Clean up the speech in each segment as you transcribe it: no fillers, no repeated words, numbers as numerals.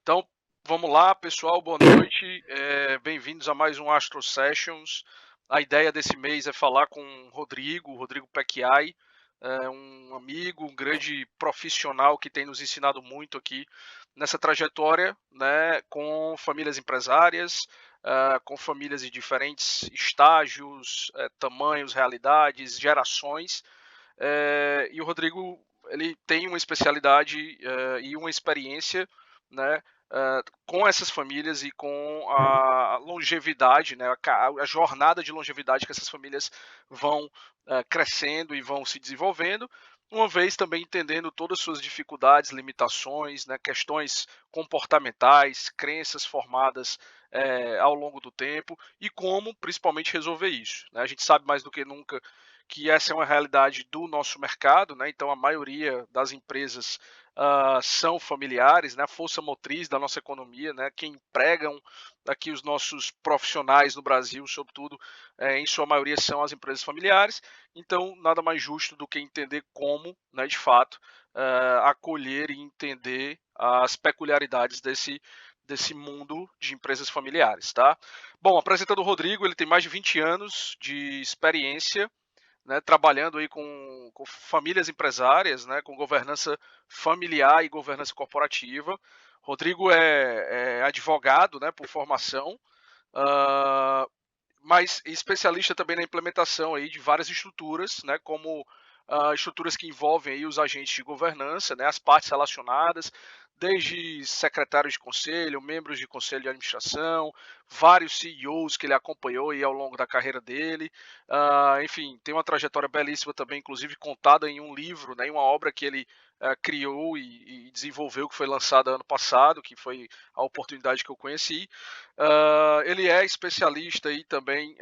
Então, vamos lá, pessoal, boa noite. Bem-vindos a mais um Astro Sessions. A ideia desse mês é falar com o Rodrigo Pecchiai, um amigo, um grande profissional que tem nos ensinado muito aqui nessa trajetória, né, com famílias empresárias, com famílias de diferentes estágios, tamanhos, realidades, gerações. E o Rodrigo, ele tem uma especialidade e uma experiência, né, com essas famílias e com a longevidade, né, a jornada de longevidade que essas famílias vão crescendo e vão se desenvolvendo, uma vez também entendendo todas as suas dificuldades, limitações, né, questões comportamentais, crenças formadas ao longo do tempo e como principalmente resolver isso, né? A gente sabe mais do que nunca que essa é uma realidade do nosso mercado, né? Então a maioria das empresas são familiares, né? A força motriz da nossa economia, né? Quem empregam aqui os nossos profissionais no Brasil, sobretudo, em sua maioria são as empresas familiares. Então nada mais justo do que entender como, né, de fato, acolher e entender as peculiaridades desse mundo de empresas familiares, tá? Bom, apresentando o Rodrigo, ele tem mais de 20 anos de experiência, né, trabalhando aí com famílias empresárias, né, com governança familiar e governança corporativa. Rodrigo é advogado, né, por formação, uh, mas especialista também na implementação aí de várias estruturas, né, como estruturas que envolvem aí os agentes de governança, né, as partes relacionadas, desde secretários de conselho, membros de conselho de administração, vários CEOs que ele acompanhou aí ao longo da carreira dele, enfim, tem uma trajetória belíssima também, inclusive contada em um livro, né, em uma obra que ele criou e desenvolveu, que foi lançada ano passado, que foi a oportunidade que eu conheci. Ele é especialista aí também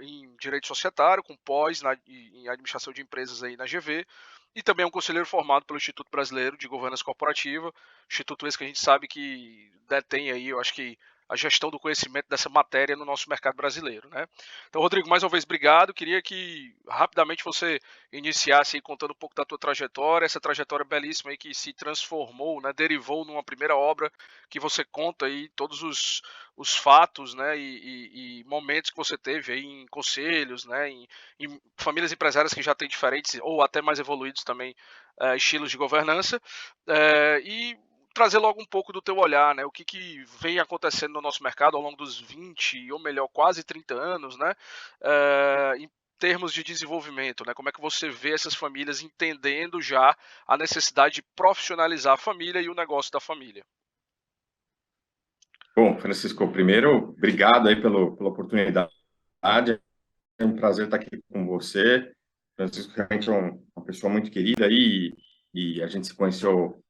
em direito societário, com pós em administração de empresas aí na GV, e também é um conselheiro formado pelo Instituto Brasileiro de Governança Corporativa, instituto esse que a gente sabe que detém aí, eu acho que a gestão do conhecimento dessa matéria no nosso mercado brasileiro, né? Então, Rodrigo, mais uma vez, obrigado. Queria que rapidamente você iniciasse aí contando um pouco da tua trajetória, essa trajetória belíssima aí que se transformou, né, derivou numa primeira obra que você conta aí todos os fatos, né, e momentos que você teve aí em conselhos, né, em famílias empresárias que já têm diferentes ou até mais evoluídos também estilos de governança, e trazer logo um pouco do teu olhar, né, o que vem acontecendo no nosso mercado ao longo dos 20, ou melhor, quase 30 anos, né, em termos de desenvolvimento, né, como é que você vê essas famílias entendendo já a necessidade de profissionalizar a família e o negócio da família. Bom, Francisco, primeiro, obrigado aí pela oportunidade. É um prazer estar aqui com você. Francisco realmente é uma pessoa muito querida aí, e a gente se conheceu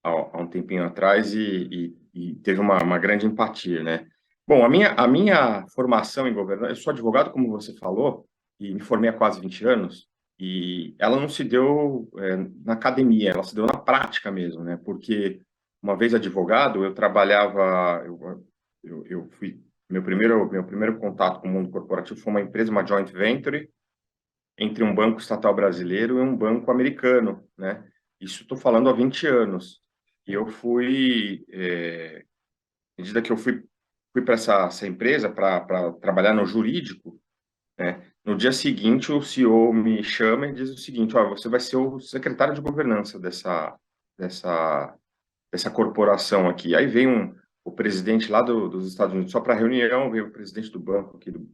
há um tempinho atrás e teve uma grande empatia, né? Bom, a minha formação em governança, eu sou advogado, como você falou, e me formei há quase 20 anos, e ela não se deu na academia, ela se deu na prática mesmo, né? Porque uma vez advogado, eu trabalhava, eu fui, meu primeiro contato com o mundo corporativo foi uma empresa, uma joint venture, entre um banco estatal brasileiro e um banco americano, né? Isso estou falando há 20 anos. E eu fui, à medida que eu fui para essa empresa para trabalhar no jurídico, né? No dia seguinte, o CEO me chama e diz o seguinte: ó, você vai ser o secretário de governança dessa, dessa corporação aqui. Aí vem o presidente lá dos Estados Unidos só para reunião, veio o presidente do banco aqui do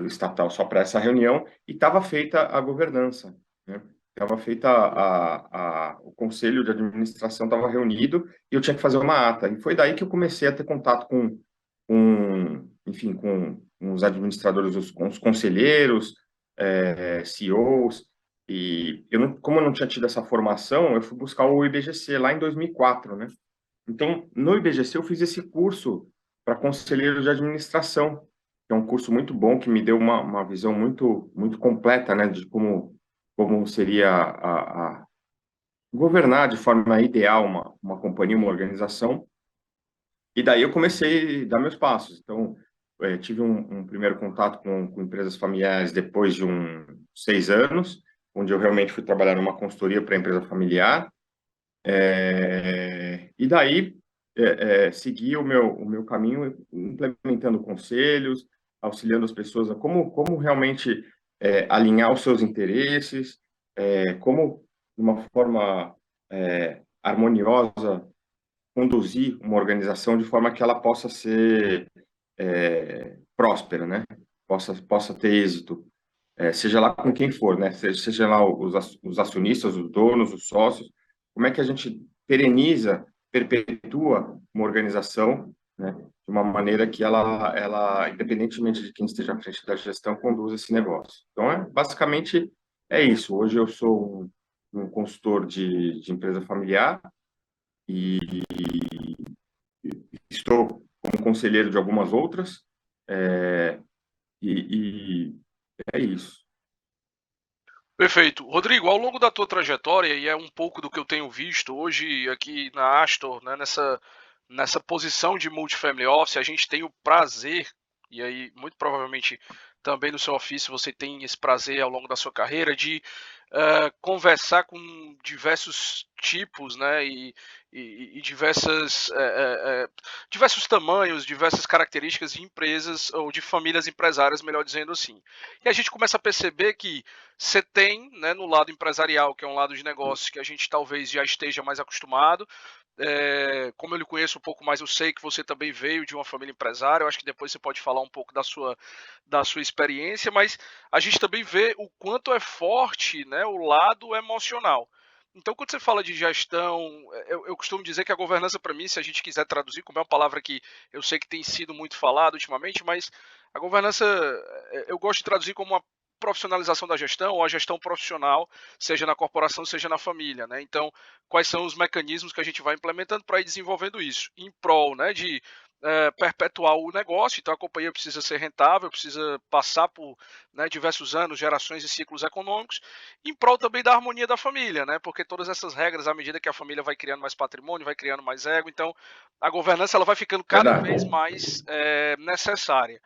estatal só para essa reunião, e estava feita a governança, né? Estava feita o conselho de administração estava reunido e eu tinha que fazer uma ata. E foi daí que eu comecei a ter contato enfim, com os administradores, com os conselheiros, CEOs. E como eu não tinha tido essa formação, eu fui buscar o IBGC lá em 2004, né? Então, no IBGC eu fiz esse curso para conselheiro de administração, que é um curso muito bom, que me deu uma visão muito completa, né, de como seria governar de forma ideal uma companhia, uma organização. E daí eu comecei a dar meus passos. Então, tive um primeiro contato com empresas familiares depois de 6 anos, onde eu realmente fui trabalhar numa consultoria para empresa familiar. E daí seguir o meu caminho, implementando conselhos, auxiliando as pessoas a como realmente alinhar os seus interesses, como, de uma forma harmoniosa, conduzir uma organização de forma que ela possa ser próspera, né? Possa ter êxito, seja lá com quem for, né? Seja lá os acionistas, os donos, os sócios, como é que a gente pereniza, perpetua uma organização, né? De uma maneira que ela, independentemente de quem esteja à frente da gestão, conduza esse negócio. Então, basicamente, é isso. Hoje eu sou um consultor de empresa familiar e estou como conselheiro de algumas outras, é, e é isso. Perfeito. Rodrigo, ao longo da tua trajetória, e é um pouco do que eu tenho visto hoje aqui na Astor, né, nessa posição de multifamily office, a gente tem o prazer, e aí muito provavelmente também no seu ofício você tem esse prazer ao longo da sua carreira, de conversar com diversos tipos, né, e diversos tamanhos, diversas características de empresas ou de famílias empresárias, melhor dizendo assim. E a gente começa a perceber que você tem, né, no lado empresarial, que é um lado de negócios que a gente talvez já esteja mais acostumado. Como eu lhe conheço um pouco mais, eu sei que você também veio de uma família empresária. Eu acho que depois você pode falar um pouco da sua experiência, mas a gente também vê o quanto é forte, né, o lado emocional. Então, quando você fala de gestão, eu costumo dizer que a governança, para mim, se a gente quiser traduzir, como é uma palavra que eu sei que tem sido muito falada ultimamente, mas a governança, eu gosto de traduzir como uma profissionalização da gestão ou a gestão profissional, seja na corporação, seja na família, né? Então, quais são os mecanismos que a gente vai implementando para ir desenvolvendo isso, em prol, né, de perpetuar o negócio. Então, a companhia precisa ser rentável, precisa passar por, né, diversos anos, gerações e ciclos econômicos, em prol também da harmonia da família, né? Porque todas essas regras, à medida que a família vai criando mais patrimônio, vai criando mais ego, então a governança ela vai ficando cada vez Verdade. mais necessária.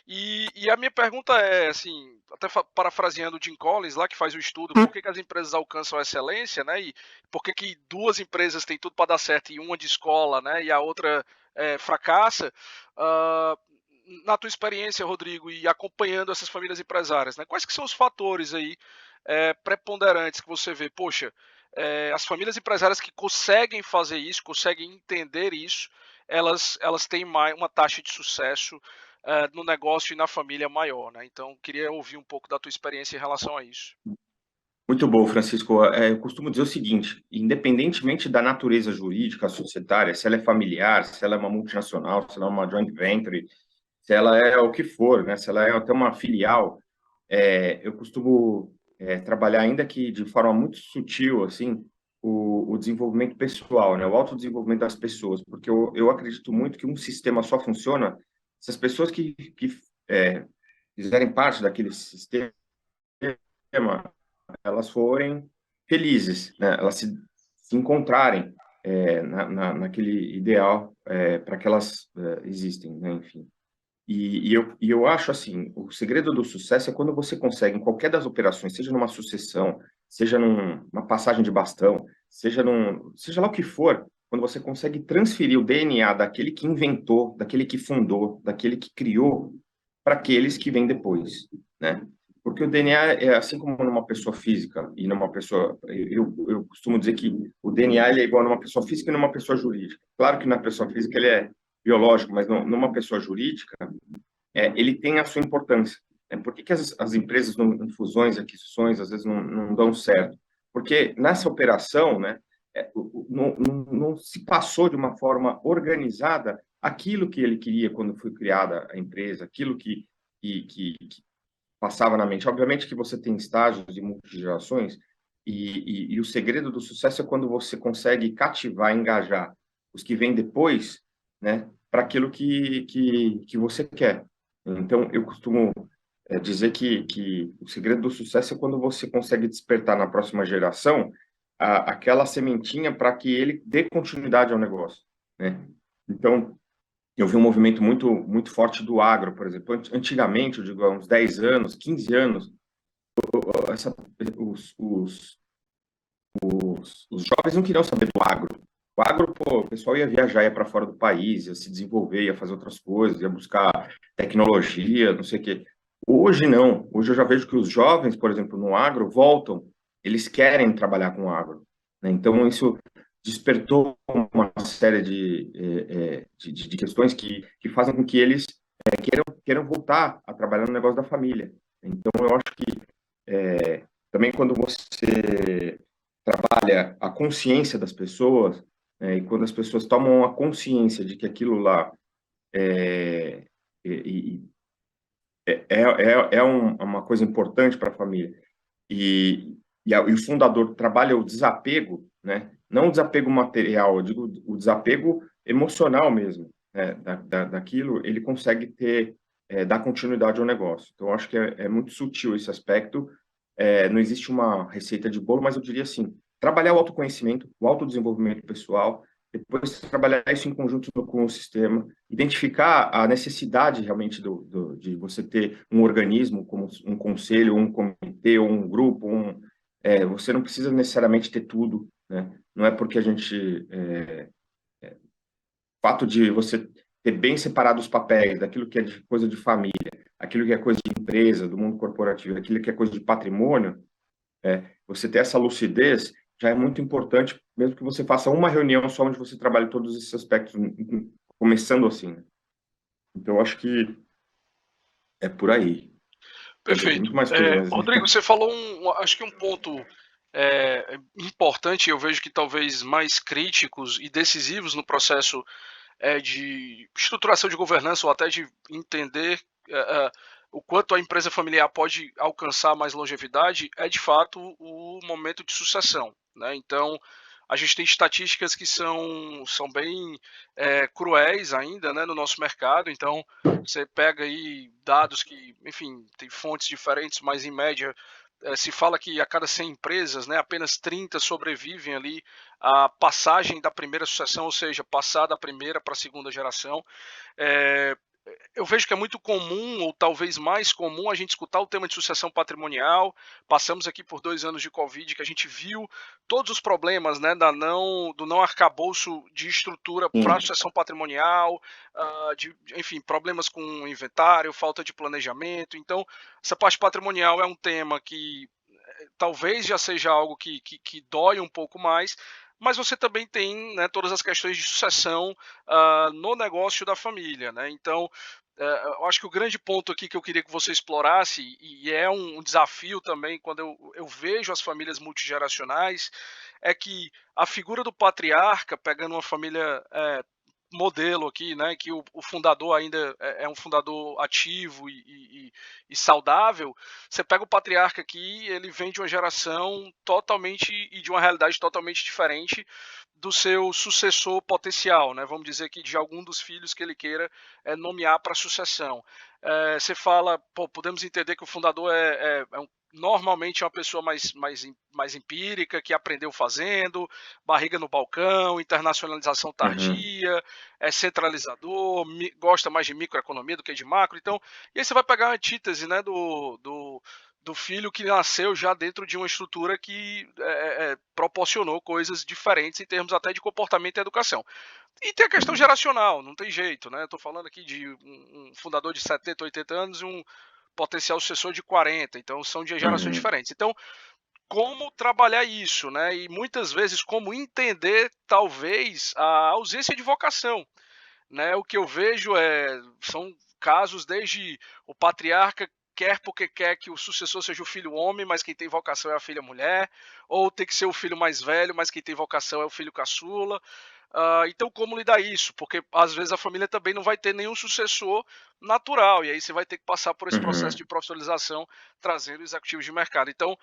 E a minha pergunta é, assim, até parafraseando o Jim Collins lá, que faz o estudo, por que as empresas alcançam a excelência, né? E por que duas empresas têm tudo para dar certo e uma de escola, né? E a outra fracassa. Uh, na tua experiência, Rodrigo, e acompanhando essas famílias empresárias, né? Quais que são os fatores aí preponderantes que você vê? Poxa, as famílias empresárias que conseguem fazer isso, conseguem entender isso, elas têm uma taxa de sucesso no negócio e na família maior, né? Então, queria ouvir um pouco da tua experiência em relação a isso. Muito bom, Francisco. Eu costumo dizer o seguinte: independentemente da natureza jurídica, societária, se ela é familiar, se ela é uma multinacional, se ela é uma joint venture, se ela é o que for, né? Se ela é até uma filial, eu costumo trabalhar, ainda que de forma muito sutil, assim, o desenvolvimento pessoal, né? O autodesenvolvimento das pessoas, porque eu acredito muito que um sistema só funciona se as pessoas que fizerem parte daquele sistema elas forem felizes, né? Elas se encontrarem naquele ideal para que elas existem, né? Enfim. E eu acho assim, o segredo do sucesso é quando você consegue, em qualquer das operações, seja numa sucessão, seja numa passagem de bastão, seja lá o que for, quando você consegue transferir o DNA daquele que inventou, daquele que fundou, daquele que criou, para aqueles que vêm depois, né? Porque o DNA é assim como numa pessoa física e numa pessoa. Eu costumo dizer que o DNA ele é igual numa pessoa física e numa pessoa jurídica. Claro que na pessoa física ele é biológico, mas numa pessoa jurídica, ele tem a sua importância. Por que as empresas, em fusões e aquisições, às vezes não dão certo? Porque nessa operação, né, não se passou de uma forma organizada aquilo que ele queria quando foi criada a empresa, aquilo que passava na mente. Obviamente que você tem estágios de multigerações, e o segredo do sucesso é quando você consegue cativar, engajar os que vêm depois, né, para aquilo que você quer. Então, eu costumo dizer que o segredo do sucesso é quando você consegue despertar na próxima geração aquela sementinha para que ele dê continuidade ao negócio, né? Então, eu vi um movimento muito, muito forte do agro, por exemplo. Antigamente, eu digo, há uns 10 anos, 15 anos, essa, os jovens não queriam saber do agro. O agro, pô, o pessoal ia viajar, ia para fora do país, ia se desenvolver, ia fazer outras coisas, ia buscar tecnologia, não sei o quê. Hoje não. Hoje eu já vejo que os jovens, por exemplo, no agro, voltam, eles querem trabalhar com agro, né? Então, isso despertou uma série de questões que fazem com que eles queiram voltar a trabalhar no negócio da família. Então, eu acho que também quando você trabalha a consciência das pessoas, e quando as pessoas tomam a consciência de que aquilo lá é, e- uma coisa importante para a família, e o fundador trabalha o desapego, né? Não o desapego material, eu digo o desapego emocional mesmo, né? Daquilo, ele consegue dar continuidade ao negócio. Então, eu acho que é muito sutil esse aspecto. Não existe uma receita de bolo, mas eu diria assim, trabalhar o autoconhecimento, o autodesenvolvimento pessoal, depois trabalhar isso em conjunto com o sistema, identificar a necessidade realmente de você ter um organismo, como um conselho, um comitê, ou um grupo, você não precisa necessariamente ter tudo, né? Não é porque a gente, fato de você ter bem separado os papéis daquilo que é de coisa de família, aquilo que é coisa de empresa, do mundo corporativo, aquilo que é coisa de patrimônio, você ter essa lucidez já é muito importante, mesmo que você faça uma reunião só onde você trabalhe todos esses aspectos, começando assim, né? Então, eu acho que é por aí. Quer dizer, tem Perfeito. muito mais coisa, mas... Rodrigo, você falou acho que um ponto importante, eu vejo que talvez mais críticos e decisivos no processo de estruturação de governança ou até de entender o quanto a empresa familiar pode alcançar mais longevidade é de fato o momento de sucessão, né? Então a gente tem estatísticas que são bem cruéis ainda, né, no nosso mercado. Então você pega aí dados que, enfim, tem fontes diferentes, mas em média se fala que a cada 100 empresas, né, apenas 30 sobrevivem ali à passagem da primeira sucessão, ou seja, passar da primeira para a segunda geração. É, eu vejo que é muito comum, ou talvez mais comum, a gente escutar o tema de sucessão patrimonial. Passamos aqui por 2 anos de Covid, que a gente viu todos os problemas, né, do não arcabouço de estrutura para a Sim. sucessão patrimonial, enfim, problemas com inventário, falta de planejamento. Então, essa parte patrimonial é um tema que talvez já seja algo que dói um pouco mais, mas você também tem, né, todas as questões de sucessão no negócio da família, né? Então, eu acho que o grande ponto aqui que eu queria que você explorasse, e é um desafio também quando eu vejo as famílias multigeracionais, é que a figura do patriarca, pegando uma família modelo aqui, né, que o fundador ainda é um fundador ativo e saudável. Você pega o patriarca aqui, ele vem de uma geração totalmente e de uma realidade totalmente diferente do seu sucessor potencial, né? Vamos dizer que de algum dos filhos que ele queira nomear para sucessão. Você fala, pô, podemos entender que o fundador normalmente é uma pessoa mais empírica, que aprendeu fazendo, barriga no balcão, internacionalização Uhum. tardia, é centralizador, gosta mais de microeconomia do que de macro. Então, e aí você vai pegar a antítese, né, do filho que nasceu já dentro de uma estrutura que proporcionou coisas diferentes em termos até de comportamento e educação. E tem a questão geracional, não tem jeito, né? Estou falando aqui de um fundador de 70, 80 anos e um potencial sucessor de 40, então são de gerações Uhum. diferentes. Então, como trabalhar isso, né? E muitas vezes como entender talvez a ausência de vocação, né? O que eu vejo são casos desde o patriarca quer porque quer que o sucessor seja o filho homem, mas quem tem vocação é a filha mulher, ou tem que ser o filho mais velho, mas quem tem vocação é o filho caçula. Então, como lidar isso? Porque às vezes a família também não vai ter nenhum sucessor natural, e aí você vai ter que passar por esse processo Uhum. de profissionalização, trazendo executivos de mercado. Então,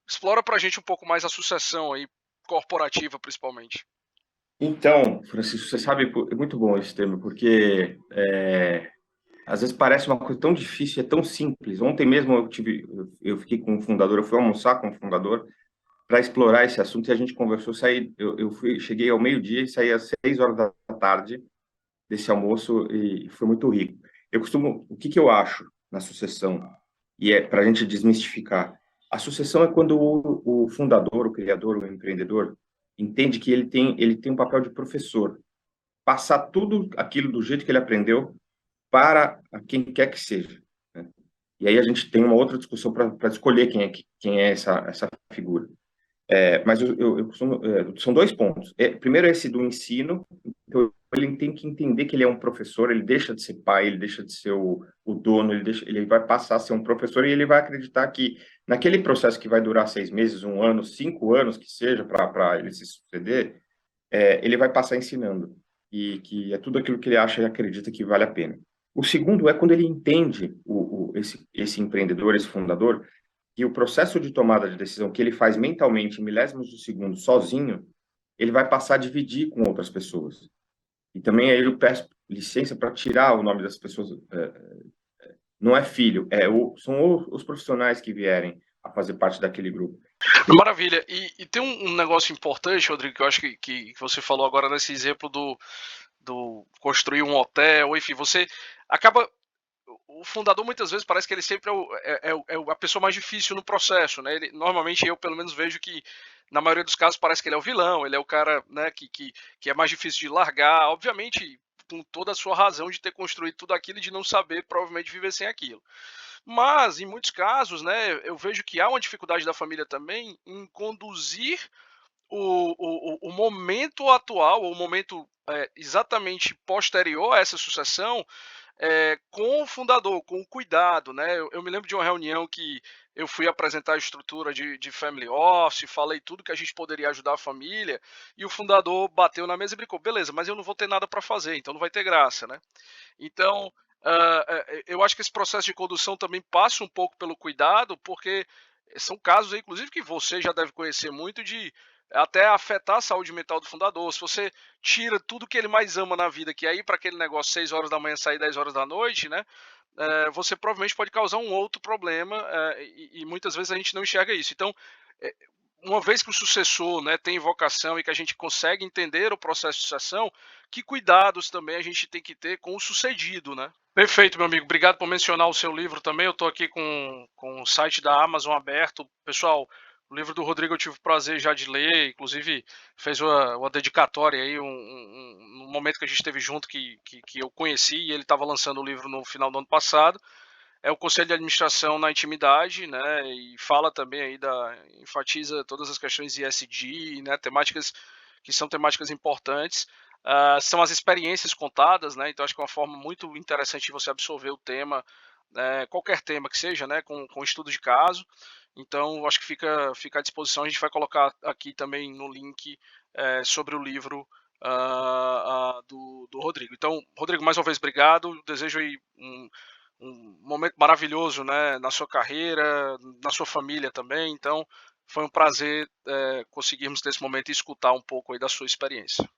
explora para a gente um pouco mais a sucessão aí, corporativa principalmente. Então, Francisco, você sabe, é muito bom esse tema, porque às vezes parece uma coisa tão difícil, é tão simples. Ontem mesmo eu fiquei com o fundador, eu fui almoçar com o fundador para explorar esse assunto e a gente conversou. Cheguei ao meio-dia e saí às 6 horas da tarde desse almoço e foi muito rico. O que que eu acho na sucessão? E é para a gente desmistificar. A sucessão é quando o fundador, o criador, o empreendedor, entende que ele tem um papel de professor, passar tudo aquilo do jeito que ele aprendeu para quem quer que seja, né? E aí a gente tem uma outra discussão para escolher quem é essa figura. Mas eu costumo, são dois pontos. Primeiro, esse do ensino. Então, ele tem que entender que ele é um professor, ele deixa de ser pai, ele deixa de ser o dono, ele vai passar a ser um professor e ele vai acreditar que naquele processo que vai durar 6 meses, 1 ano, 5 anos, que seja, para ele se suceder, ele vai passar ensinando. E que é tudo aquilo que ele acha e acredita que vale a pena. O segundo é quando ele entende, esse empreendedor, esse fundador, que o processo de tomada de decisão que ele faz mentalmente em milésimos de segundo sozinho, ele vai passar a dividir com outras pessoas. E também aí eu peço licença para tirar o nome das pessoas. Não é filho, são os profissionais que vierem a fazer parte daquele grupo. Maravilha. E tem um negócio importante, Rodrigo, que eu acho que você falou agora nesse exemplo do construir um hotel, enfim, você acaba. O fundador muitas vezes parece que ele sempre é a pessoa mais difícil no processo, né? Normalmente eu pelo menos vejo que na maioria dos casos parece que ele é o vilão, ele é o cara, né, que é mais difícil de largar, obviamente com toda a sua razão de ter construído tudo aquilo e de não saber provavelmente viver sem aquilo. Mas em muitos casos, né, eu vejo que há uma dificuldade da família também em conduzir o momento atual, o momento exatamente posterior a essa sucessão, com o fundador, com o cuidado, né? Eu me lembro de uma reunião que eu fui apresentar a estrutura de family office, falei tudo que a gente poderia ajudar a família, e o fundador bateu na mesa e brincou, beleza, mas eu não vou ter nada para fazer, então não vai ter graça, né? Então, eu acho que esse processo de condução também passa um pouco pelo cuidado, porque são casos, aí, inclusive, que você já deve conhecer muito, de até afetar a saúde mental do fundador. Se você tira tudo que ele mais ama na vida, que é ir para aquele negócio 6 horas da manhã, sair 10 horas da noite, né? Você provavelmente pode causar um outro problema, e muitas vezes a gente não enxerga isso. Então, é, uma vez que o sucessor, né, tem vocação e que a gente consegue entender o processo de sucessão, que cuidados também a gente tem que ter com o sucedido, né? Perfeito, meu amigo. Obrigado por mencionar o seu livro também. Eu estou aqui com o site da Amazon aberto. Pessoal, o livro do Rodrigo eu tive o prazer já de ler, inclusive fez uma dedicatória aí, um momento que a gente esteve junto que eu conheci, e ele estava lançando o livro no final do ano passado. É o Conselho de Administração na Intimidade, né? E fala também aí enfatiza todas as questões de ESG, né? Temáticas que são temáticas importantes. São as experiências contadas, né? Então acho que é uma forma muito interessante de você absorver o tema, qualquer tema que seja, né? Com estudo de caso. Então acho que fica à disposição. A gente vai colocar aqui também no link sobre o livro do Rodrigo. Então, Rodrigo, mais uma vez, obrigado. Desejo aí um momento maravilhoso, né, na sua carreira, na sua família também. Então, foi um prazer conseguirmos ter esse momento e escutar um pouco aí da sua experiência.